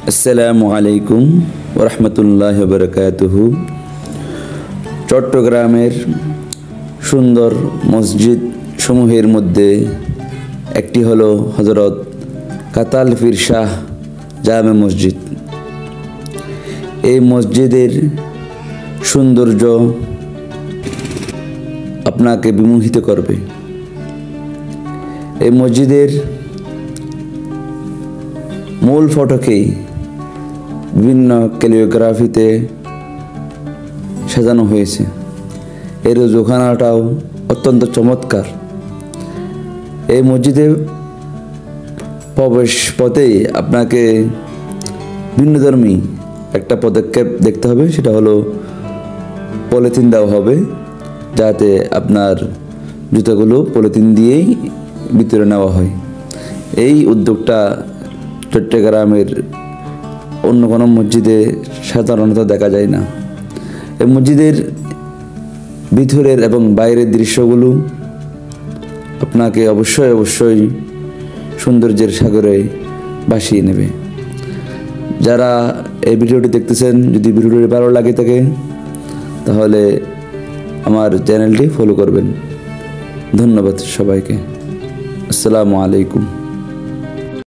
আসসালামু আলাইকুম ওয়া রাহমাতুল্লাহি ওয়া বারাকাতুহু। চট্টগ্রামের সুন্দর মসজিদ সমূহের মধ্যে একটি হলো হযরত কাতাল পীর শাহ জামে মসজিদ। এই মসজিদের সৌন্দর্য আপনাকে বিমোহিত করবে। এই মসজিদের মূল ফটকেই বিভিন্ন ক্যালিওগ্রাফিতে সাজানো হয়েছে। এর জোখানাটাও অত্যন্ত চমৎকার। এই মসজিদে প্রবেশ পথেই আপনাকে ভিন্নধর্মী একটা পদক্ষেপ দেখতে হবে, সেটা হলো পলিথিন দেওয়া হবে, যাতে আপনার জুতাগুলো পলিথিন দিয়েই ভিতরে নেওয়া হয়। এই উদ্যোগটা চট্টগ্রামের অন্য কোনো মসজিদে সাধারণত দেখা যায় না। এই মসজিদের ভিতরের এবং বাইরের দৃশ্যগুলো আপনাকে অবশ্যই সৌন্দর্যের সাগরে ভাসিয়ে নেবে। যারা এই ভিডিওটি দেখতেছেন, যদি ভিডিওটি ভালো লাগে থাকে তাহলে আমার চ্যানেলটি ফলো করবেন। ধন্যবাদ সবাইকে। আসসালামু আলাইকুম।